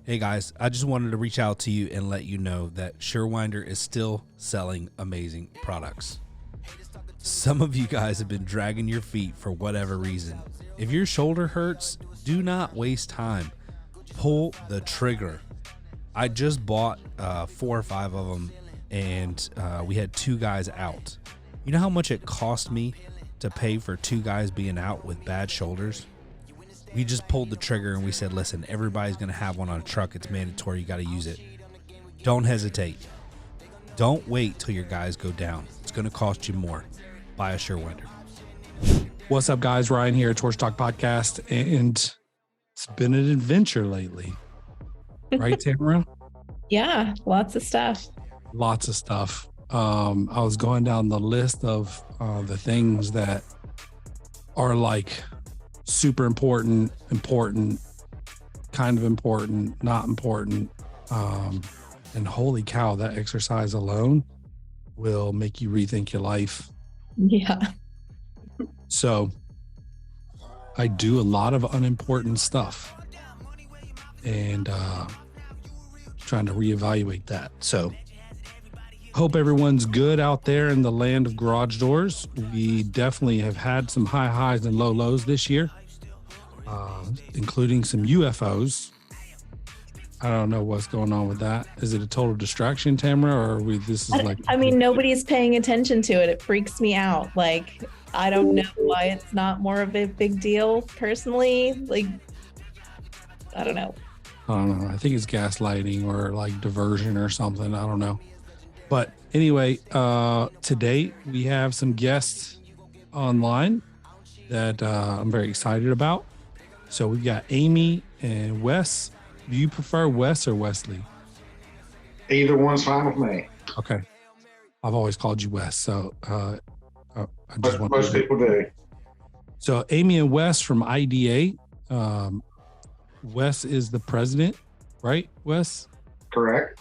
Hey guys, I just wanted to reach out to you and let you know that Surewinder is still selling amazing products. Some of you guys have been dragging your feet for whatever reason. If your shoulder hurts, do not waste time. Pull the trigger. I just bought 4 or 5 of them, and we had 2 guys out. You know how much it cost me to pay for 2 guys being out with bad shoulders? We just pulled the trigger and we said, listen, everybody's going to have one on a truck. It's mandatory. You got to use it. Don't hesitate. Don't wait till your guys go down. It's going to cost you more. Buy a Surewinder. What's up, guys? Ryan here at Torsion Talk Podcast, and it's been an adventure lately. Right, Tamara? Yeah, lots of stuff. Lots of stuff. I was going down the list of the things that are like super important, kind of important, not important. And holy cow, that exercise alone will make you rethink your life. Yeah. So I do a lot of unimportant stuff and trying to reevaluate that. So hope everyone's good out there in the land of garage doors. We definitely have had some high highs and low lows this year, including some UFOs. I don't know what's going on with that. Is it a total distraction, Tamara, or I mean, nobody's paying attention to it. It freaks me out. Like, I don't know why it's not more of a big deal personally. Like, I don't know. I think it's gaslighting or like diversion or something. I don't know. But anyway, today we have some guests online that I'm very excited about. So we've got Amy and Wes. Do you prefer Wes or Wesley? Either one's fine with me. Okay. I've always called you Wes, so Most people do. So Amy and Wes from IDA. Wes is the president, right, Wes? Correct.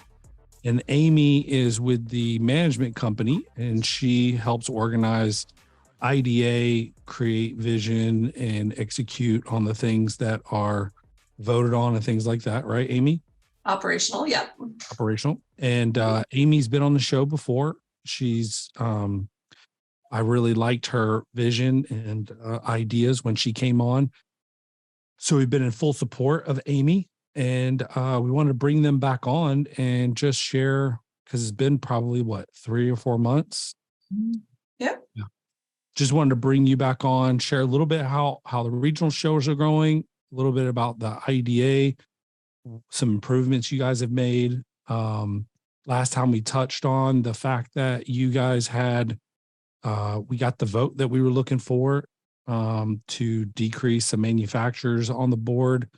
And Amy is with the management company, and she helps organize IDA, create vision, and execute on the things that are voted on and things like that, right, Amy? Operational, yeah. Operational. And Amy's been on the show before. She's, I really liked her vision and ideas when she came on. So we've been in full support of Amy, and we want to bring them back on and just share, because it's been probably 3 or 4 months. Yeah. Just wanted to bring you back on, share a little bit how the regional shows are going, a little bit about the IDA, some improvements you guys have made. Last time we touched on the fact that you guys had, we got the vote that we were looking for to decrease some manufacturers on the board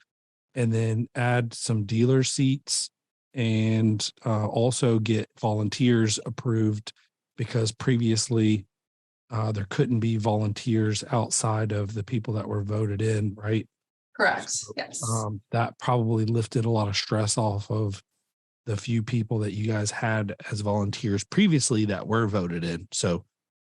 and then add some dealer seats and also get volunteers approved, because previously there couldn't be volunteers outside of the people that were voted in, right? Correct. So, yes. That probably lifted a lot of stress off of the few people that you guys had as volunteers previously that were voted in. So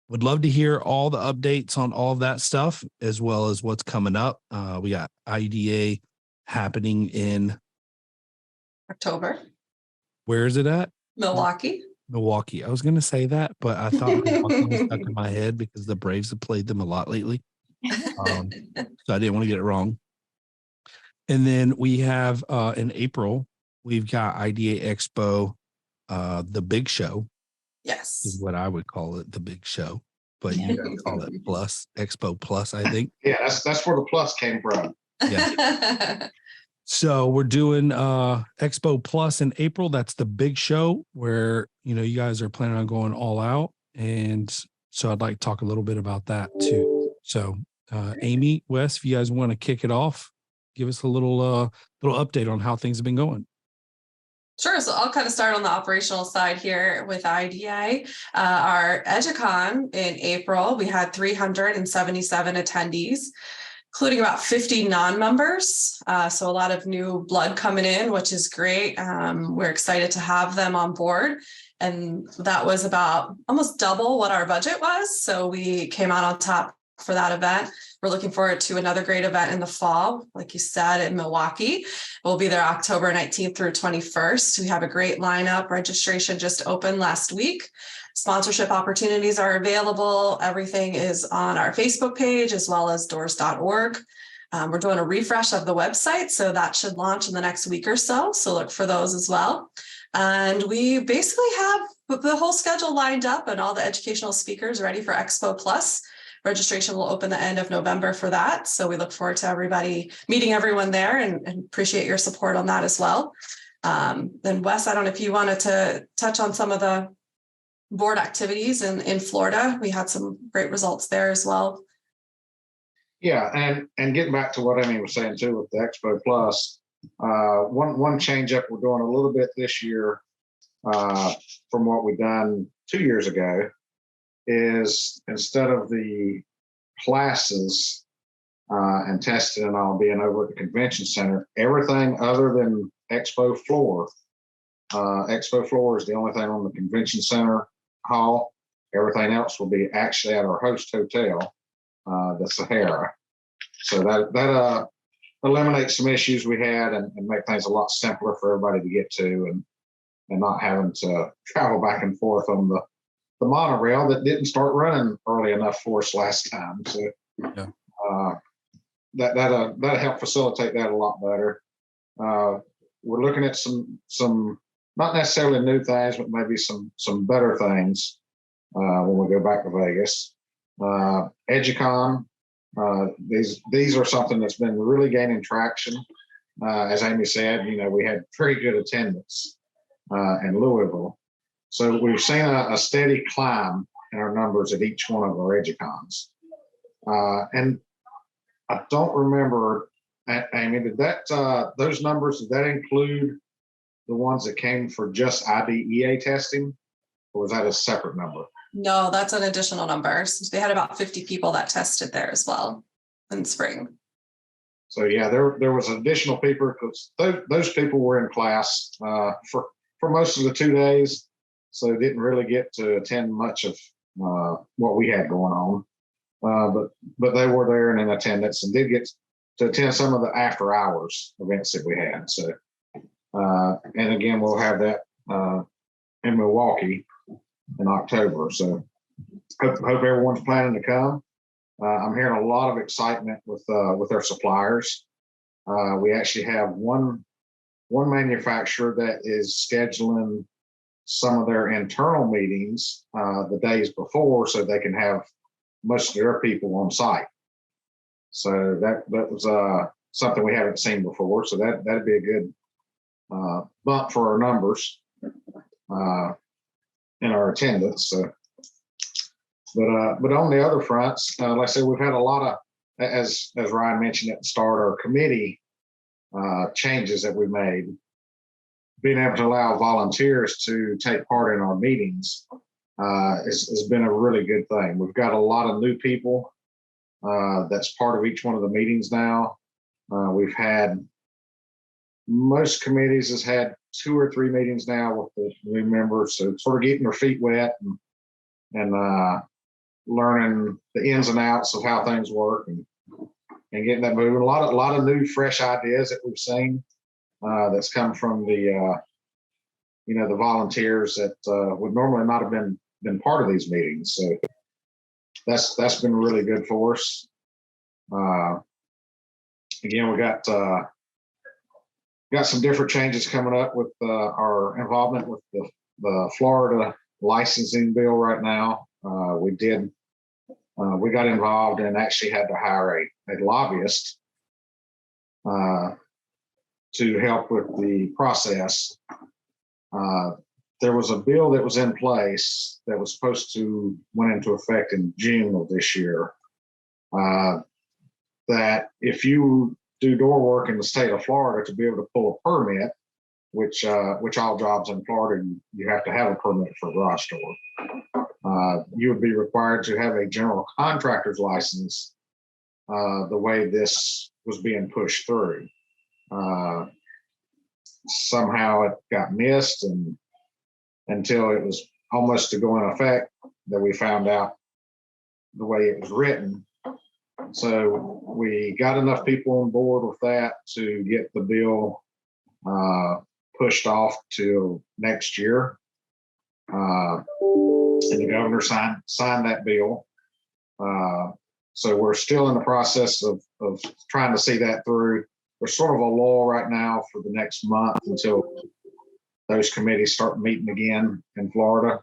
would love to hear all the updates on all of that stuff, as well as what's coming up. We got IDA happening in October. Where is it at? Milwaukee. I was going to say that, but I thought Milwaukee was stuck in my head because the Braves have played them a lot lately. So I didn't want to get it wrong. And then we have in April, we've got IDA Expo, the big show. Yes. Is what I would call it, the big show. But you guys call it Plus, Expo Plus, I think. Yeah, that's where the plus came from. Yeah. So we're doing Expo Plus in April. That's the big show where, you guys are planning on going all out. And so I'd like to talk a little bit about that too. So Amy, Wes, if you guys want to kick it off, give us a little update on how things have been going. Sure. So I'll kind of start on the operational side here with IDA. Our EduCon in April, we had 377 attendees, including about 50 non-members. So a lot of new blood coming in, which is great. We're excited to have them on board. And that was about almost double what our budget was. So we came out on top for that event. We're looking forward to another great event in the fall, like you said, in Milwaukee. We'll be there October 19th through 21st. We have a great lineup. Registration just opened last week. Sponsorship opportunities are available. Everything is on our Facebook page as well as doors.org. We're doing a refresh of the website, so that should launch in the next week or so. So look for those as well. And we basically have the whole schedule lined up and all the educational speakers ready for Expo Plus. Registration will open the end of November for that. So we look forward to meeting everyone there and appreciate your support on that as well. Then Wes, I don't know if you wanted to touch on some of the board activities in Florida. We had some great results there as well. Yeah, and getting back to what Amy was saying too with the Expo Plus, one change up we're doing a little bit this year from what we've done 2 years ago is instead of the classes and testing and all being over at the convention center, everything other than Expo Floor. Expo Floor is the only thing on the convention center hall. Everything else will be actually at our host hotel, the Sahara. So that eliminates some issues we had and make things a lot simpler for everybody to get to and not having to travel back and forth on the monorail that didn't start running early enough for us last time. So Yeah. That'll help facilitate that a lot better. We're looking at some not necessarily new things, but maybe some better things when we go back to Vegas. EduCon, these are something that's been really gaining traction. As Amy said, we had very good attendance in Louisville. So we've seen a steady climb in our numbers at each one of our EduCons. And I don't remember, Amy, did those numbers, did that include the ones that came for just IDEA testing? Or was that a separate number? No, that's an additional number. So they had about 50 people that tested there as well in spring. So yeah, there was additional people because those people were in class for most of the 2 days. So didn't really get to attend much of what we had going on. But they were there and in attendance and did get to attend some of the after hours events that we had. So, and again, we'll have that in Milwaukee in October. So hope everyone's planning to come. I'm hearing a lot of excitement with our suppliers. We actually have one manufacturer that is scheduling some of their internal meetings the days before so they can have most of their people on site. So that was something we haven't seen before. So that'd be a good bump for our numbers in our attendance. So, but on the other fronts, like I said, we've had a lot of, as Ryan mentioned at the start, our committee changes that we made. Being able to allow volunteers to take part in our meetings has been a really good thing. We've got a lot of new people that's part of each one of the meetings now. We've had, most committees has had 2 or 3 meetings now with the new members, so sort of getting their feet wet and learning the ins and outs of how things work and getting that moving. A lot of new, fresh ideas that we've seen that's come from the the volunteers that would normally not have been part of these meetings. So that's been really good for us. Again, we got some different changes coming up with our involvement with the Florida licensing bill right now. We got involved and actually had to hire a lobbyist to help with the process. There was a bill that was in place that was supposed to went into effect in June of this year. That if you do door work in the state of Florida to be able to pull a permit, which all jobs in Florida, you have to have a permit for a garage door. You would be required to have a general contractor's license the way this was being pushed through. Somehow it got missed and until it was almost to go in effect that we found out the way it was written So we got enough people on board with that to get the bill pushed off till next year. And the governor signed that bill. So we're still in the process of trying to see that through. There's sort of a lull right now for the next month until those committees start meeting again in Florida.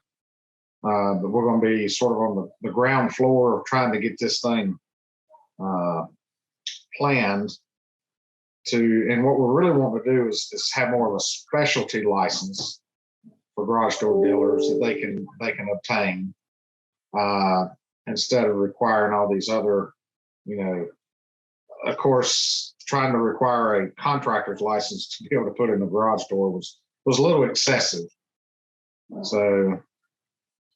But we're going to be sort of on the ground floor of trying to get this thing planned to, and what we really want to do is have more of a specialty license for garage door dealers that they can obtain, instead of requiring all these other, of course, trying to require a contractor's license to be able to put in a garage door was a little excessive. So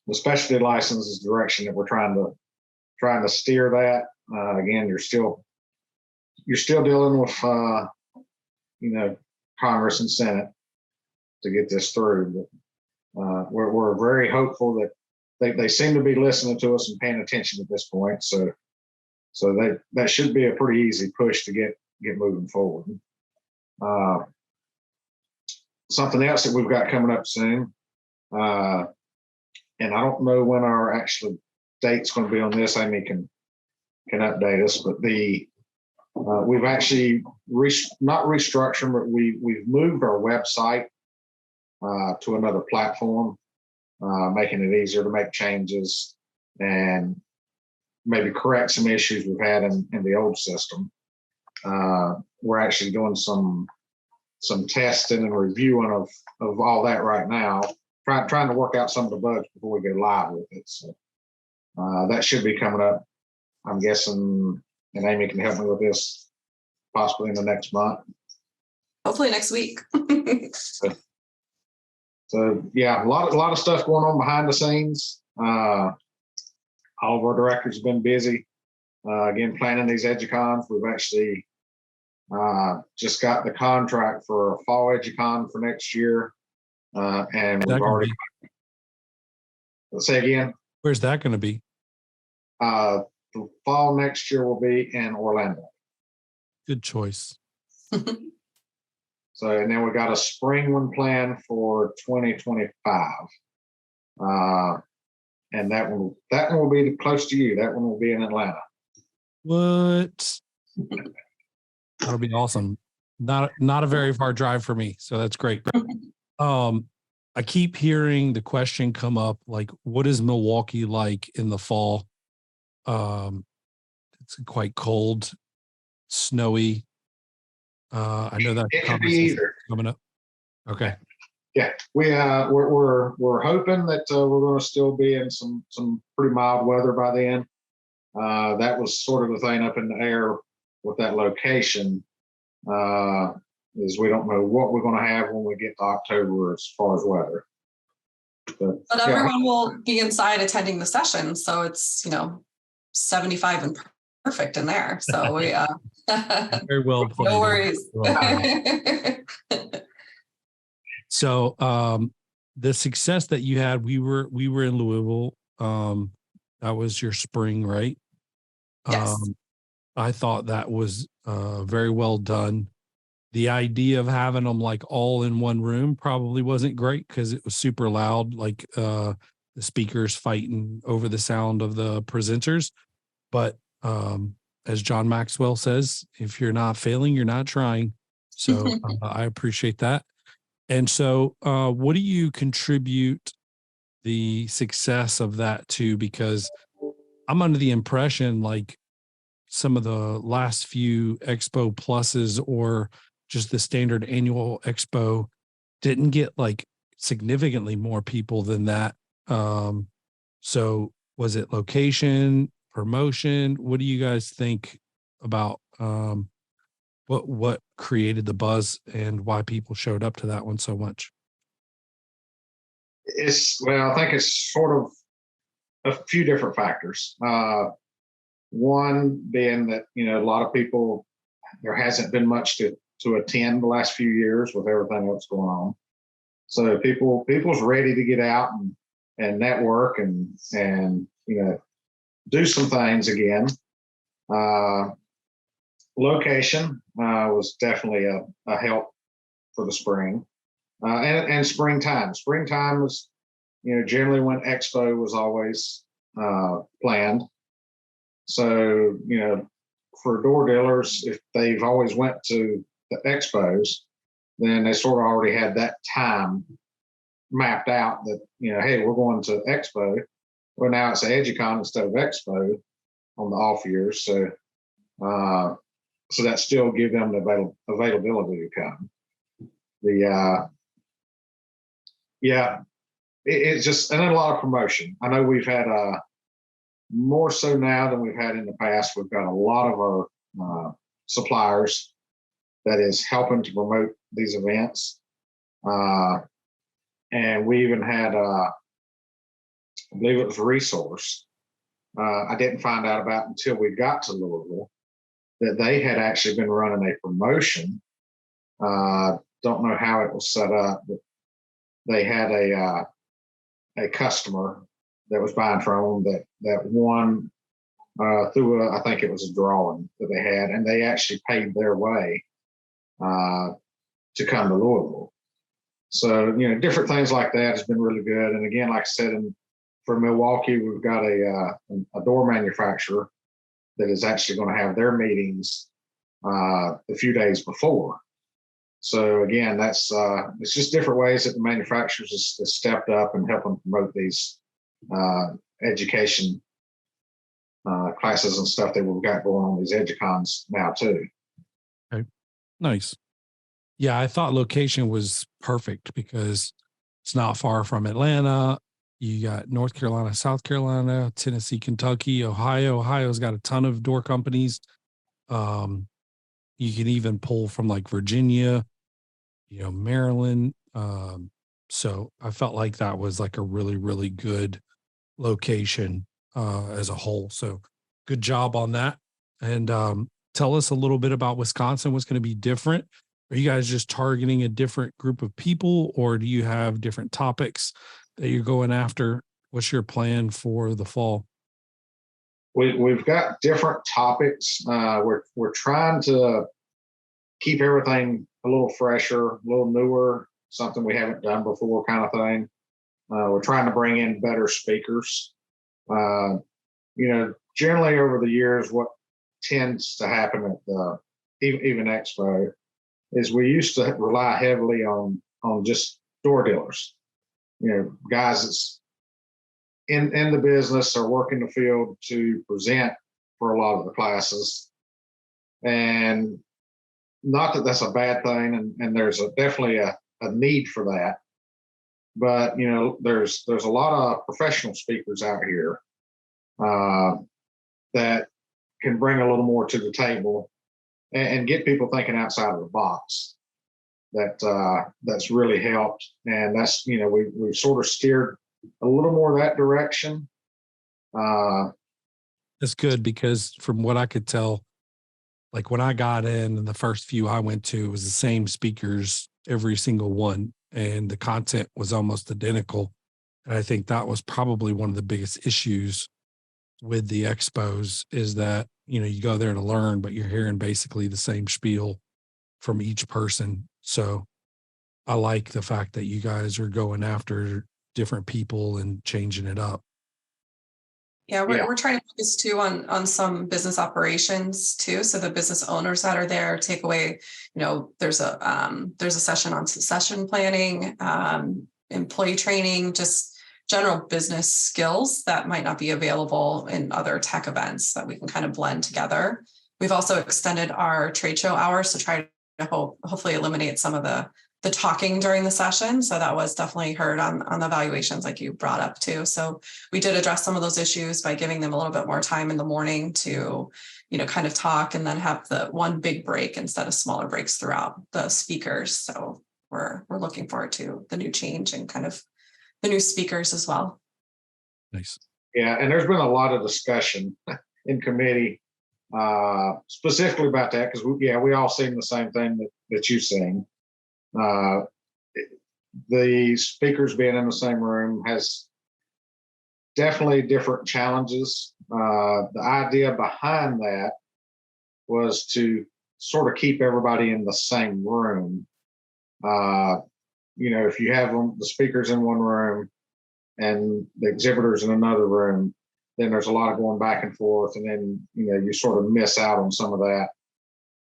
the specialty license is the direction that we're trying to steer that. Again, you're still dealing with Congress and Senate to get this through. But we're very hopeful that they seem to be listening to us and paying attention at this point. So that should be a pretty easy push to get moving forward. Something else that we've got coming up soon, and I don't know when our actual date's going to be on this. Amy can update us, but we've actually not restructured, but we've moved our website to another platform, making it easier to make changes and maybe correct some issues we've had in the old system. We're actually doing some testing and reviewing of all that right now, trying to work out some of the bugs before we go live with it. So that should be coming up, I'm guessing, and Amy can help me with this possibly in the next month. Hopefully next week. So yeah, a lot of stuff going on behind the scenes. All of our directors have been busy. Again, planning these EduCons. We've actually just got the contract for a fall EduCon for next year. And we've already, let's say again. Where's that going to be? The fall next year will be in Orlando. Good choice. So, and then we got a spring one planned for 2025. And that one will be close to you. That one will be in Atlanta. What? That'll be awesome. Not a very far drive for me, so that's great. I keep hearing the question come up, like, what is Milwaukee like in the fall? It's quite cold, snowy. I know that it could be either coming up. Okay. Yeah, we're hoping that we're going to still be in some pretty mild weather by then. That was sort of the thing up in the air with that location, is we don't know what we're going to have when we get to October as far as weather. But everyone will be inside attending the session, so it's 75 and perfect in there. So we very well played. No worries. So the success that you had, we were in Louisville. That was your spring, right? Yes. I thought that was very well done. The idea of having them like all in one room probably wasn't great because it was super loud, like the speakers fighting over the sound of the presenters. But as John Maxwell says, if you're not failing, you're not trying. So I appreciate that. And so what do you contribute the success of that to? Because I'm under the impression like some of the last few Expo Pluses or just the standard annual Expo didn't get like significantly more people than that. So was it location, promotion? What do you guys think about what created the buzz and why people showed up to that one so much? I think it's sort of a few different factors. One being that, a lot of people, there hasn't been much to attend the last few years with everything else going on. So people's ready to get out and network and do some things again. Location was definitely a help for the spring, and springtime. Springtime was, generally when Expo was always planned. So, for door dealers, if they've always went to the expos, then they sort of already had that time mapped out that, hey, we're going to Expo. Well, now it's EduCon instead of Expo on the off years. So, so that still give them the availability to come. It's just, and then a lot of promotion. I know we've had more so now than we've had in the past. We've got a lot of our suppliers that is helping to promote these events. And we even had, I believe it was Resource. I didn't find out about until we got to Louisville that they had actually been running a promotion. Don't know how it was set up, but they had a customer that was buying from them that won through I think it was a drawing that they had, and they actually paid their way to come to Louisville. So, different things like that has been really good. And again, like I said, for Milwaukee, we've got a door manufacturer that is actually going to have their meetings a few days before. So again, that's it's just different ways that the manufacturers has stepped up and helping promote these education classes and stuff that we've got going on these EduCons now too. Okay. Nice. Yeah, I thought location was perfect because it's not far from Atlanta. You got North Carolina, South Carolina, Tennessee, Kentucky, Ohio. Ohio's got a ton of door companies. You can even pull from like Virginia, Maryland. So I felt like that was like a really, really good location as a whole. So good job on that. And tell us a little bit about Wisconsin. What's going to be different? Are you guys just targeting a different group of people, or do you have different topics that you're going after? What's your plan for the fall? We've got different topics. We're trying to keep everything a little fresher, a little newer, something we haven't done before kind of thing. We're trying to bring in better speakers. Generally over the years, what tends to happen at the even Expo is we used to rely heavily on just door dealers, guys that's in the business or work in the field to present for a lot of the classes. And not that that's a bad thing, and there's definitely a need for that. But there's a lot of professional speakers out here that can bring a little more to the table and get people thinking outside of the box. That's really helped, and that's we've sort of steered a little more that direction. That's good because from what I could tell, like when I got in and the first few I went to, it was the same speakers every single one, and the content was almost identical. And I think that was probably one of the biggest issues with the expos is that, you go there to learn, but you're hearing basically the same spiel from each person. So I like the fact that you guys are going after different people and changing it up. Yeah, we're trying to focus too on some business operations too. So the business owners that are there take away, there's a session on succession planning, employee training, just general business skills that might not be available in other tech events that we can kind of blend together. We've also extended our trade show hours to try to hopefully eliminate some of the talking during the session. So that was definitely heard on the evaluations like you brought up too. So we did address some of those issues by giving them a little bit more time in the morning to, kind of talk and then have the one big break instead of smaller breaks throughout the speakers. So we're looking forward to the new change and kind of the new speakers as well. Nice. Yeah. And there's been a lot of discussion in committee specifically about that because we all seen the same thing that you've seen. The speakers being in the same room has definitely different challenges The idea behind that was to sort of keep everybody in the same room. If you have the speakers in one room and the exhibitors in another room, then there's a lot of going back and forth, and then you sort of miss out on some of that.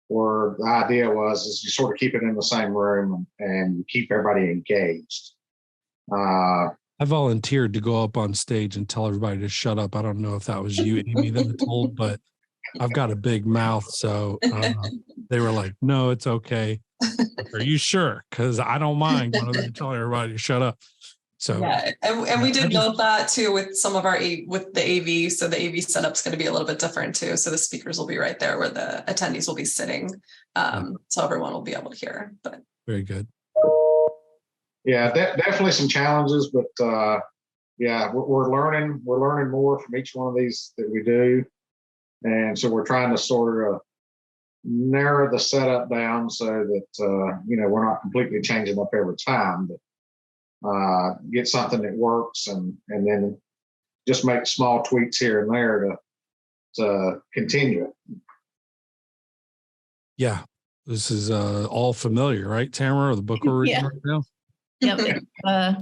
Where the idea is you sort of keep it in the same room and keep everybody engaged. I volunteered to go up on stage and tell everybody to shut up. I don't know if that was you, Amy, that I told, but I've got a big mouth, so they were like, "No, it's okay." Are you sure? Because I don't mind going over and telling everybody to shut up. So yeah, and we did note that too with some of with the AV. So the AV setup's going to be a little bit different too. So the speakers will be right there where the attendees will be sitting, so everyone will be able to hear. But very good. Yeah, definitely some challenges, but yeah, we're learning more from each one of these that we do, and so we're trying to sort of narrow the setup down so that we're not completely changing up every time, but get something that works, and then just make small tweaks here and there to continue it. Yeah, this is all familiar, right, Tamara, the book we're reading right now? Yep.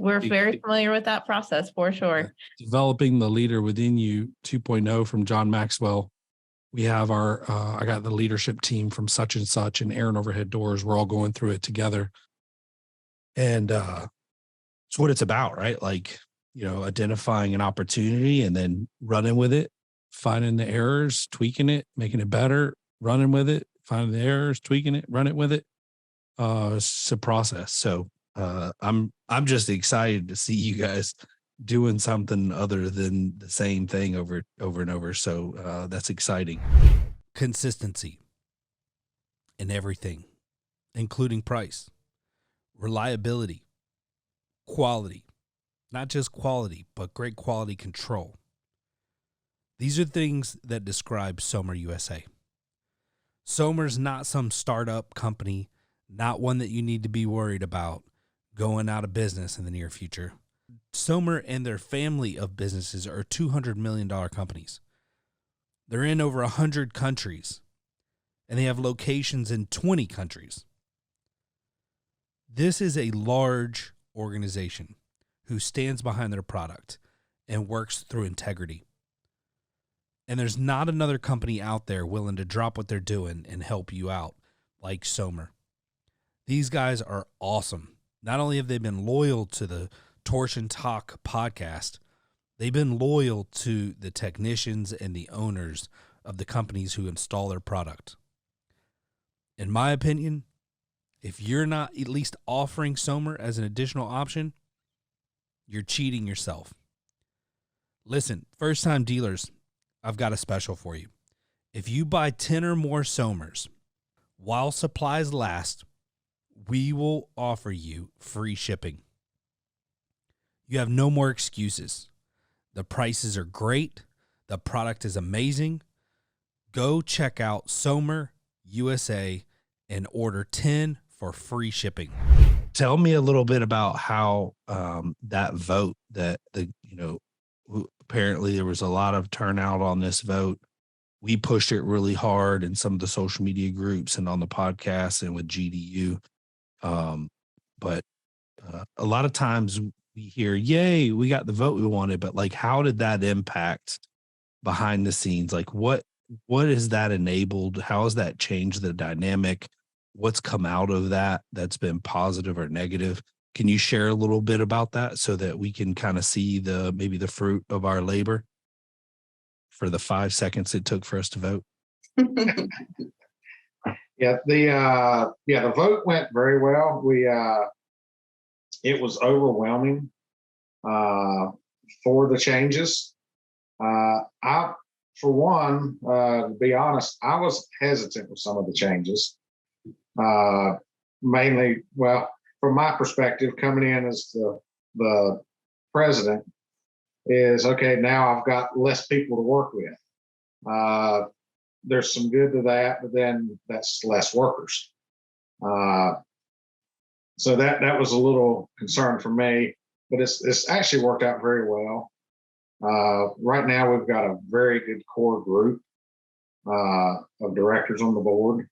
We're very familiar with that process for sure. Developing the Leader Within You 2.0 from John Maxwell. We have I got the leadership team from such and such and Aaron Overhead Doors. We're all going through it together. And it's what it's about, right? Like, identifying an opportunity and then running with it, finding the errors, tweaking it, making it better, running with it, finding the errors, tweaking it, run it with it. It's a process. So I'm just excited to see you guys doing something other than the same thing over and over. So that's exciting. Consistency in everything, including price, reliability, quality, not just quality, but great quality control. These are things that describe Somer USA. Somer's not some startup company, not one that you need to be worried about going out of business in the near future. Somer and their family of businesses are $200 million companies. They're in over 100 countries, and they have locations in 20 countries. This is a large organization who stands behind their product and works through integrity. And there's not another company out there willing to drop what they're doing and help you out like Somer. These guys are awesome. Not only have they been loyal to the Torsion Talk podcast, they've been loyal to the technicians and the owners of the companies who install their product. In my opinion, if you're not at least offering Somer as an additional option, you're cheating yourself. Listen, first-time dealers, I've got a special for you. If you buy 10 or more Somers, while supplies last, we will offer you free shipping. You have no more excuses. The prices are great. The product is amazing. Go check out Somer USA and order 10 for free shipping. Tell me a little bit about how that vote that apparently there was a lot of turnout on this vote. We pushed it really hard in some of the social media groups and on the podcast and with GDU. But a lot of times we hear, yay, we got the vote we wanted, but like, how did that impact behind the scenes? Like what has that enabled? How has that changed the dynamic? What's come out of that that's been positive or negative? Can you share a little bit about that so that we can kind of see maybe the fruit of our labor for the 5 seconds it took for us to vote? Yeah, the vote went very well. It was overwhelming for the changes. For one, to be honest, I was hesitant with some of the changes. Mainly, well, from my perspective, coming in as the president is, okay, now I've got less people to work with. There's some good to that, but then that's less workers. So that was a little concern for me, but it's actually worked out very well. Right now, we've got a very good core group of directors on the board.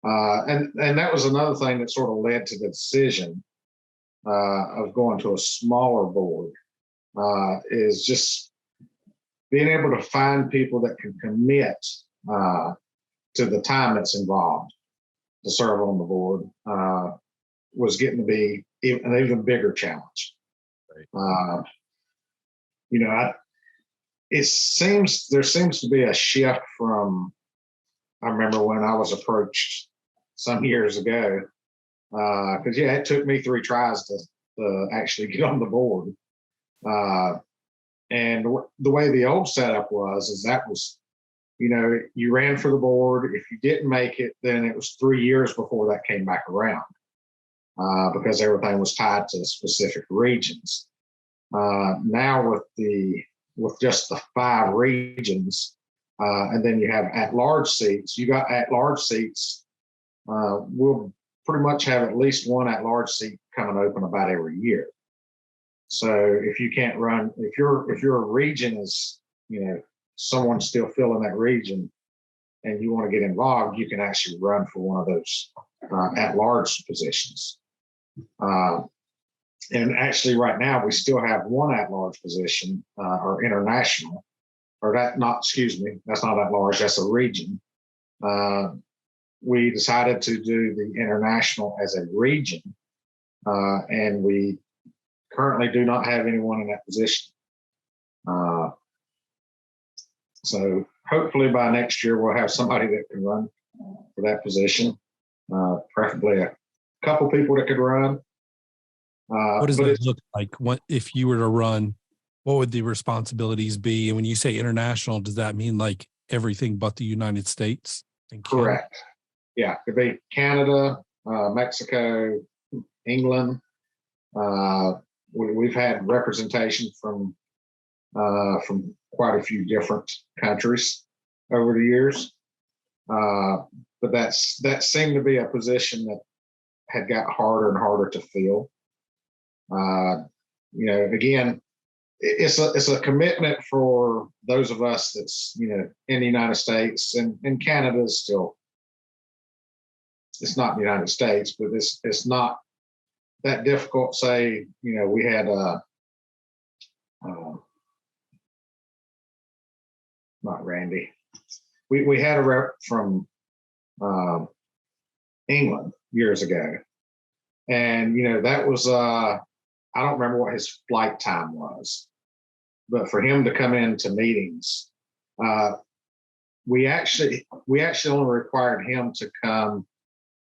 And that was another thing that sort of led to the decision of going to a smaller board, is just being able to find people that can commit to the time that's involved to serve on the board was getting to be an even bigger challenge. Right. There seems to be a shift from, I remember when I was approached some years ago, because it took me 3 tries to actually get on the board. And the way the old setup was, that was, you ran for the board. If you didn't make it, then it was 3 years before that came back around, because everything was tied to specific regions. Now with just the 5 regions, and then you have at-large seats. You got at-large seats. We'll pretty much have at least one at-large seat coming open about every year. So if you can't run, if your region is, someone's still filling that region, and you want to get involved, you can actually run for one of those at-large positions. And actually, right now, we still have one at-large position, or international, or that's not at-large, that's a region. We decided to do the international as a region, and we currently do not have anyone in that position. So hopefully by next year, we'll have somebody that can run for that position, preferably a couple people that could run. What does it look like? What if you were to run? What would the responsibilities be? And when you say international, does that mean like everything but the United States? Correct. Yeah, it could be Canada, Mexico, England. We've had representation from quite a few different countries over the years, but that seemed to be a position that had got harder and harder to fill. Again, it's a commitment for those of us that's in the United States, and Canada is still, it's not the United States, but it's not that difficult. Say we had not Randy, we had a rep from England years ago, and that was I don't remember what his flight time was, but for him to come into meetings, we actually only required him to come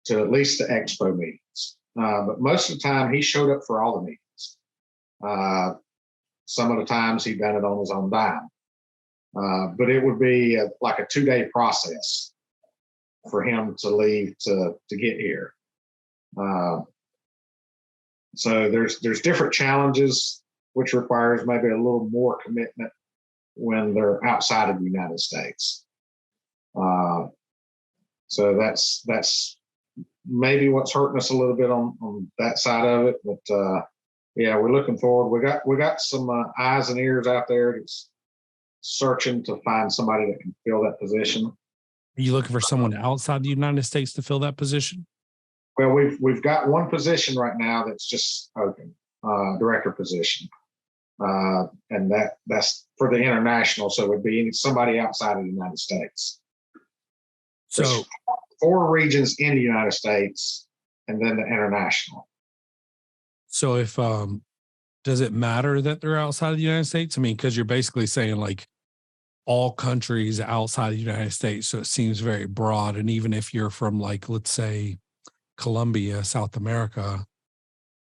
to at least the expo meetings. But most of the time, he showed up for all the meetings. Some of the times he'd done it on his own dime. But it would be like a 2-day process for him to leave to get here. So there's different challenges, which requires maybe a little more commitment when they're outside of the United States. So that's maybe what's hurting us a little bit on that side of it. But we're looking forward. We got some eyes and ears out there that's searching to find somebody that can fill that position. Are you looking for someone outside the United States to fill that position? Well, we've got one position right now that's just open, director position, and that's for the international. So it would be somebody outside of the United States. So there's 4 regions in the United States, and then the international. So if does it matter that they're outside of the United States? I mean, because you're basically saying like all countries outside of the United States. So it seems very broad. And even if you're from like, let's say, Colombia, South America,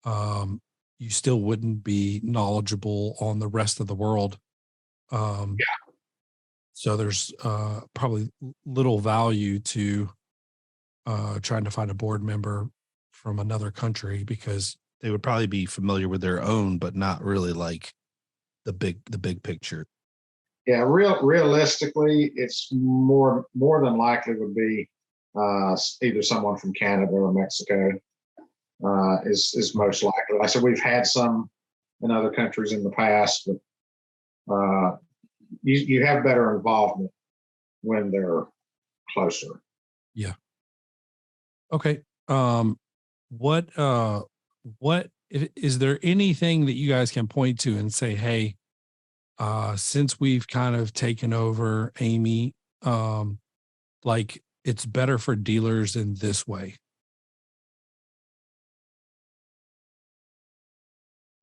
you still wouldn't be knowledgeable on the rest of the world. So there's probably little value to trying to find a board member from another country, because they would probably be familiar with their own, but not really like the big picture. Yeah, realistically, it's more than likely would be either someone from Canada or Mexico is most likely. Like I said, we've had some in other countries in the past, but you have better involvement when they're closer. Yeah. Okay. What is there anything that you guys can point to and say, hey, since we've kind of taken over Amy, like it's better for dealers in this way?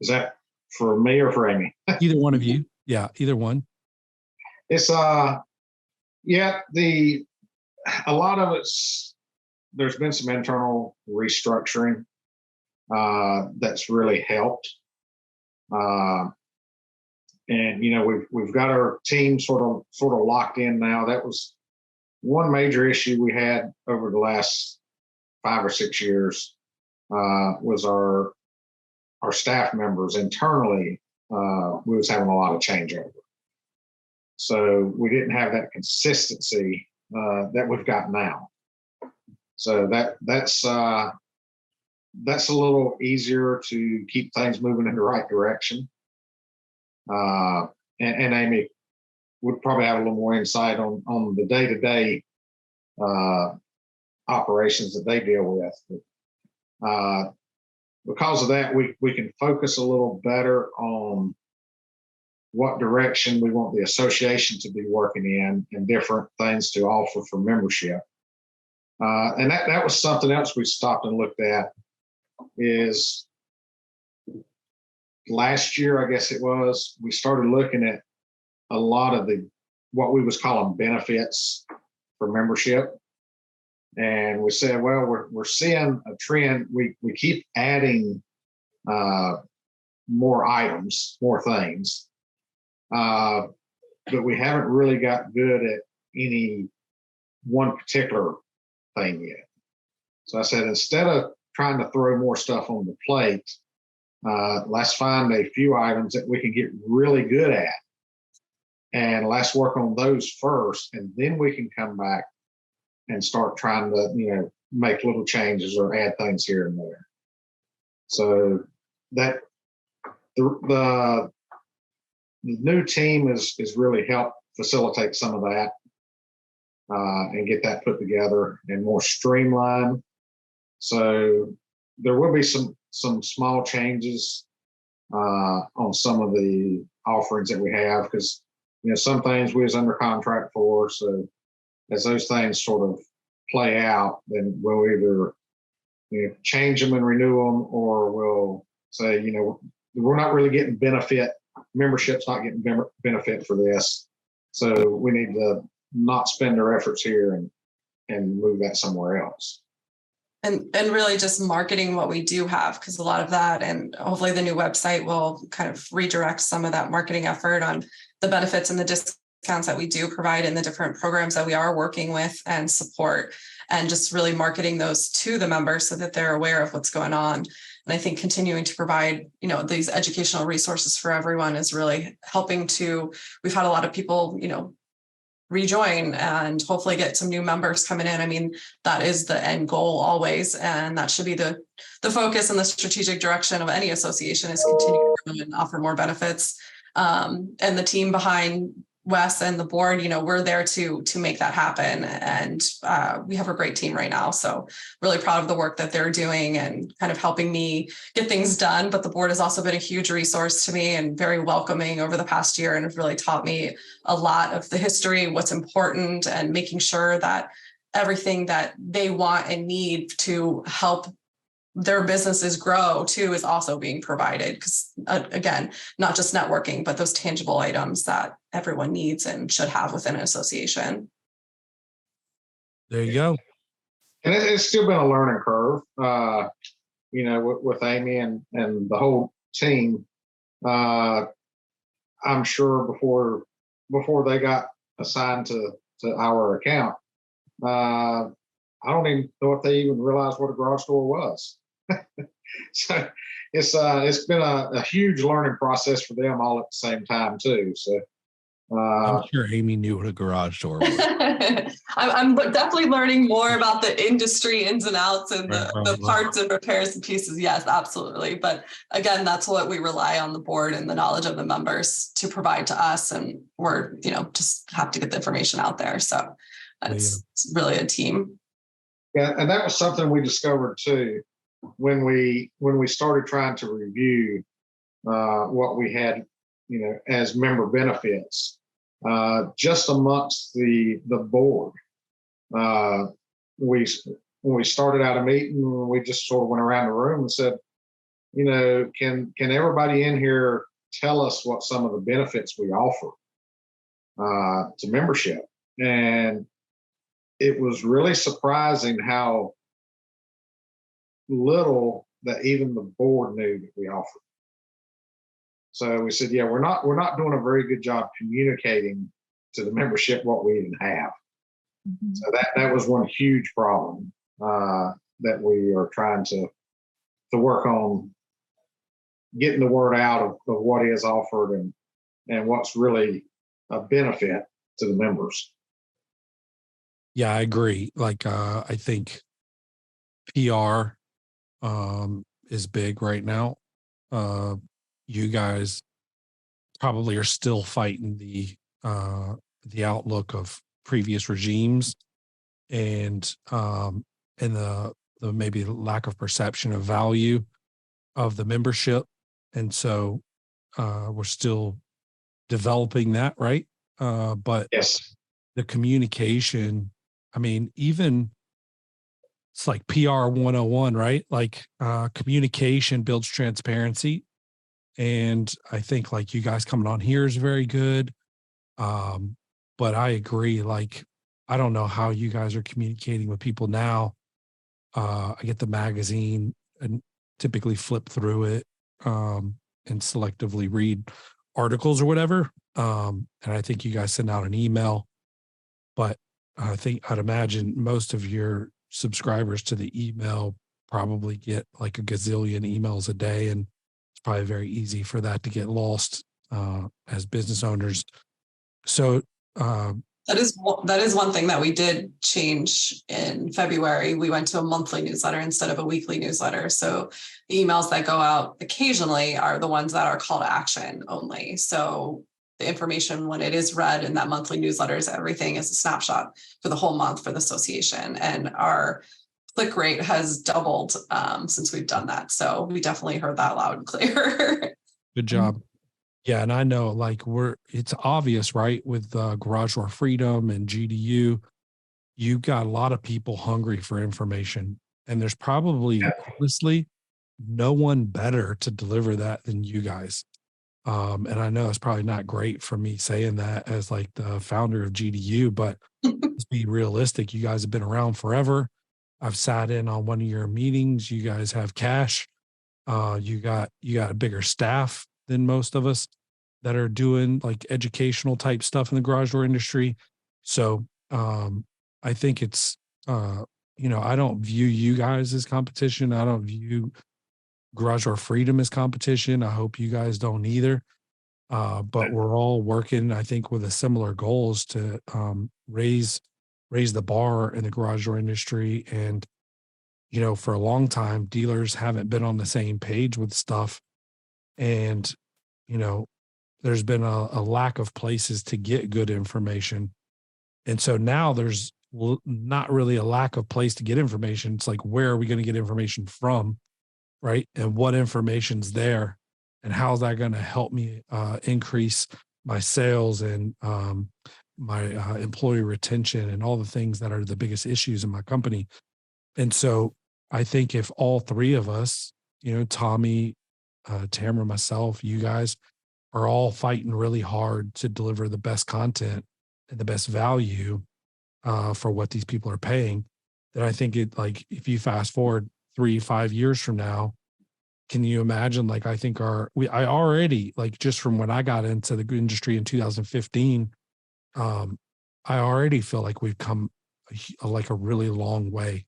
Is that for me or for Amy? Either one of you. Yeah, either one. It's yeah, a lot of there's been some internal restructuring that's really helped. And we've got our team sort of locked in now. That was one major issue we had over the last 5 or 6 years, was our staff members internally. We was having a lot of changeover. So we didn't have that consistency that we've got now. So that's a little easier to keep things moving in the right direction. And Amy would probably have a little more insight on the day-to-day operations that they deal with. But, because of that, we can focus a little better on what direction we want the association to be working in and different things to offer for membership. And that was something else we stopped and looked at. Is last year, I guess it was, we started looking at a lot of what we was calling benefits for membership. And we said, well, we're seeing a trend. We keep adding more items, more things, but we haven't really got good at any one particular thing yet. So I said, instead of trying to throw more stuff on the plate, let's find a few items that we can get really good at, and let's work on those first, and then we can come back and start trying to, make little changes or add things here and there. So that the new team is really helped facilitate some of that, and get that put together and more streamlined. So there will be some small changes on some of the offerings that we have, because some things we was under contract for. So as those things sort of play out, then we'll either change them and renew them, or we'll say, we're not really getting benefit. Membership's not getting benefit for this, so we need to not spend our efforts here and move that somewhere else. And really just marketing what we do have, because a lot of that, and hopefully the new website will kind of redirect some of that marketing effort on the benefits and the discounts that we do provide in the different programs that we are working with and support, and just really marketing those to the members so that they're aware of what's going on. And I think continuing to provide, these educational resources for everyone is really helping we've had a lot of people, rejoin and hopefully get some new members coming in. I mean, that is the end goal always. And that should be the focus and the strategic direction of any association, is continue to grow and offer more benefits. And the team behind Wes and the board, we're there to make that happen. And we have a great team right now. So really proud of the work that they're doing and kind of helping me get things done. But the board has also been a huge resource to me and very welcoming over the past year, and have really taught me a lot of the history, what's important, and making sure that everything that they want and need to help their businesses grow too is also being provided. Because again, not just networking, but those tangible items that everyone needs and should have within an association. There you go. And it's still been a learning curve, with Amy and the whole team. I'm sure before they got assigned to our account, I don't even know if they even realized what a garage door was. So it's been a huge learning process for them all at the same time too. So I'm sure Amy knew what a garage door was. I'm definitely learning more about the industry ins and outs and the parts and repairs and pieces. Yes, absolutely. But again, that's what we rely on the board and the knowledge of the members to provide to us. And we're, just have to get the information out there. So it's really a team. Yeah, and that was something we discovered too when we started trying to review what we had, as member benefits. Just amongst the board, when we started out a meeting, we just sort of went around the room and said, can everybody in here tell us what some of the benefits we offer to membership? And it was really surprising how little that even the board knew that we offered. So we said, we're not doing a very good job communicating to the membership what we even have. Mm-hmm. So that was one huge problem that we are trying to work on, getting the word out of what is offered and what's really a benefit to the members. Yeah, I agree. I think PR is big right now. You guys probably are still fighting the outlook of previous regimes and the maybe lack of perception of value of the membership. And so we're still developing that, right? But yes, the communication, even it's like PR 101, right? Communication builds transparency. And I think you guys coming on here is very good. But I agree, I don't know how you guys are communicating with people now. I get the magazine and typically flip through it and selectively read articles or whatever. And I think you guys send out an email, but I'd imagine most of your subscribers to the email probably get a gazillion emails a day, and it's probably very easy for that to get lost as business owners. So that is one thing that we did change in February. We went to a monthly newsletter instead of a weekly newsletter. So the emails that go out occasionally are the ones that are call to action only. So the information, when it is read in that monthly newsletters, everything is a snapshot for the whole month for the association. And our click rate has doubled since we've done that. So we definitely heard that loud and clear. Good job. Yeah. And I know it's obvious, right? With Garage Door Freedom and GDU, you got a lot of people hungry for information, and there's probably honestly no one better to deliver that than you guys. And I know it's probably not great for me saying that as the founder of GDU, but let's be realistic. You guys have been around forever. I've sat in on one of your meetings. You guys have cash. You got a bigger staff than most of us that are doing educational type stuff in the garage door industry. So I think it's, I don't view you guys as competition. I don't view Garage Door Freedom as competition. I hope you guys don't either. But we're all working, I think, with a similar goals to raise the bar in the garage door industry. And, for a long time, dealers haven't been on the same page with stuff. And, there's been a lack of places to get good information. And so now there's not really a lack of place to get information. It's where are we going to get information from? Right. And what information's there, and how's that going to help me increase my sales and my employee retention and all the things that are the biggest issues in my company. And so I think if all three of us, Tommy, Tamara, myself, you guys are all fighting really hard to deliver the best content and the best value for what these people are paying, then I think if you fast forward 3-5 years from now, can you imagine? I think I already, just from when I got into the industry in 2015, I already feel like we've come a really long way.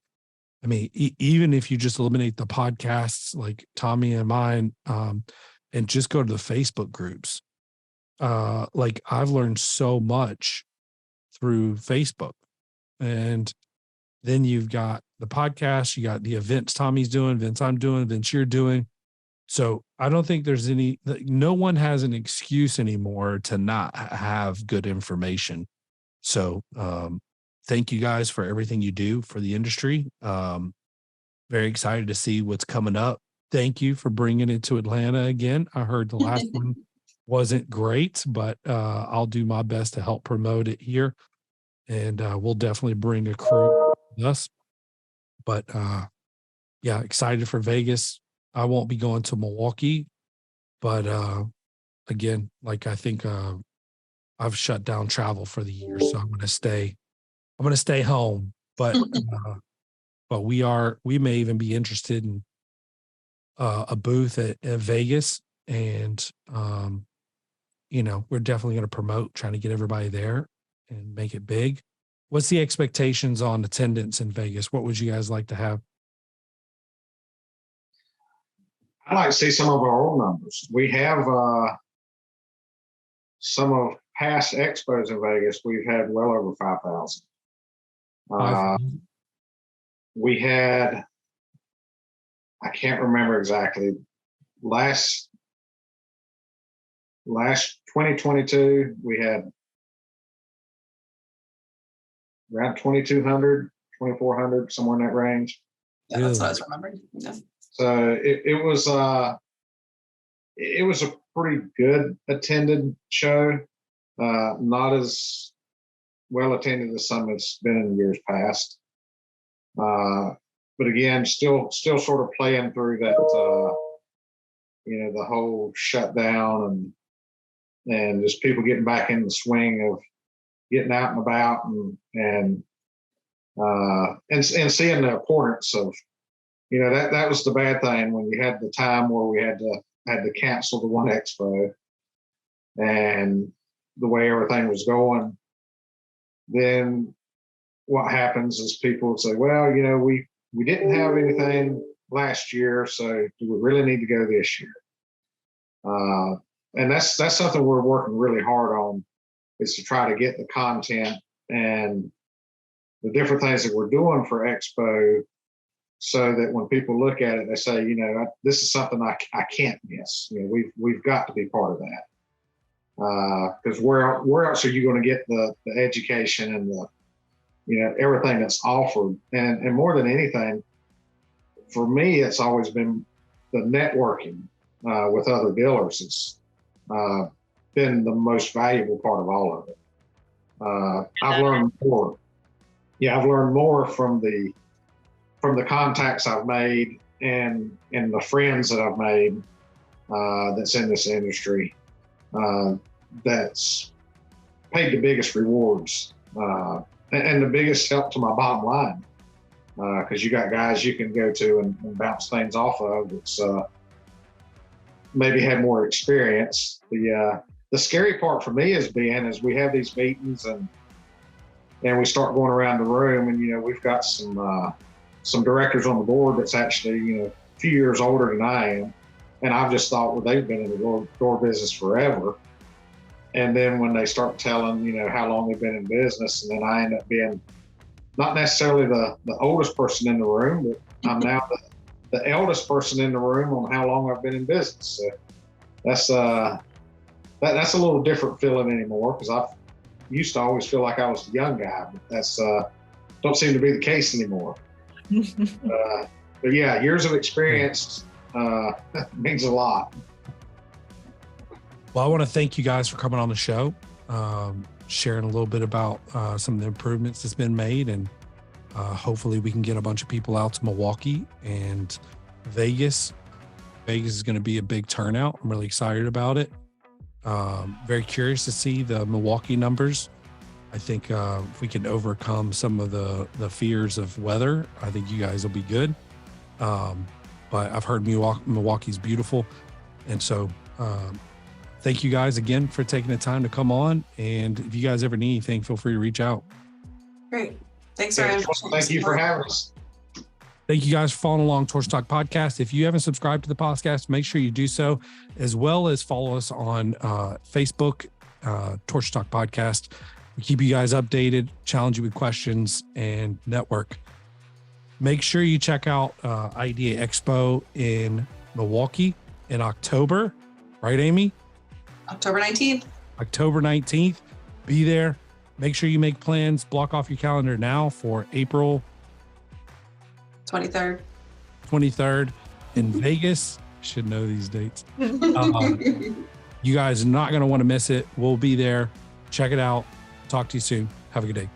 Even if you just eliminate the podcasts like Tommy and mine, and just go to the Facebook groups, I've learned so much through Facebook. And then you've got the podcast, you got the events Tommy's doing, events I'm doing, events you're doing. So I don't think there's no one has an excuse anymore to not have good information. So thank you guys for everything you do for the industry. Very excited to see what's coming up. Thank you for bringing it to Atlanta again. I heard the last one wasn't great, but I'll do my best to help promote it here. And we'll definitely bring a crew with us. But yeah, excited for Vegas. I won't be going to Milwaukee, but again, like I think I've shut down travel for the year, so I'm going to stay home. But we may even be interested in a booth at Vegas, and we're definitely going to promote trying to get everybody there and make it big. What's the expectations on attendance in Vegas? What would you guys like to have? I'd like to see some of our old numbers. We have some of past expos in Vegas. We've had well over 5,000. We had, I can't remember exactly, last 2022, we had around 2,200, 2,400, somewhere in that range. Yeah, that's what I was remembering. Yeah. So it was a pretty good attended show. Not as well attended as some it's been in years past. But again, still sort of playing through that, the whole shutdown and just people getting back in the swing of getting out and about and seeing the importance of, that was the bad thing when you had the time where we had to cancel the one expo and the way everything was going. Then what happens is people would say, well, we didn't have anything last year, so do we really need to go this year? And that's something we're working really hard on, is to try to get the content and the different things that we're doing for Expo, so that when people look at it, they say, this is something I can't miss. We've got to be part of that. Because where else are you going to get the education and the everything that's offered? And more than anything, for me, it's always been the networking with other dealers. It's been the most valuable part of all of it. I've learned more. Yeah, I've learned more from the contacts I've made and the friends that I've made that's in this industry. That's paid the biggest rewards and the biggest help to my bottom line, because you got guys you can go to and bounce things off of that's maybe had more experience. The scary part for me is we have these meetings and we start going around the room, and we've got some directors on the board that's actually a few years older than I am, and I've just thought, well, they've been in the door business forever. And then when they start telling, how long they've been in business, and then I end up being not necessarily the oldest person in the room, but I'm now the eldest person in the room on how long I've been in business. So that's a little different feeling anymore, because I used to always feel like I was the young guy, but that's don't seem to be the case anymore. But yeah, years of experience means a lot. Well, I want to thank you guys for coming on the show, sharing a little bit about some of the improvements that's been made, and hopefully we can get a bunch of people out to Milwaukee and Vegas. Vegas is going to be a big turnout. I'm really excited about it. Very curious to see the Milwaukee numbers. I think if we can overcome some of the fears of weather, I think you guys will be good. But I've heard Milwaukee's beautiful. And so thank you guys again for taking the time to come on. And if you guys ever need anything, feel free to reach out. Great. Thanks, Ryan. Thank you for having us. Thank you guys for following along Torsion Talk Podcast. If you haven't subscribed to the podcast, make sure you do so, as well as follow us on Facebook, Torsion Talk Podcast. We keep you guys updated, challenge you with questions, and network. Make sure you check out IDEA Expo in Milwaukee in October. Right, Amy? October 19th. October 19th. Be there. Make sure you make plans. Block off your calendar now for April 23rd. 23rd in Vegas. Should know these dates. You guys are not going to want to miss it. We'll be there. Check it out. Talk to you soon. Have a good day.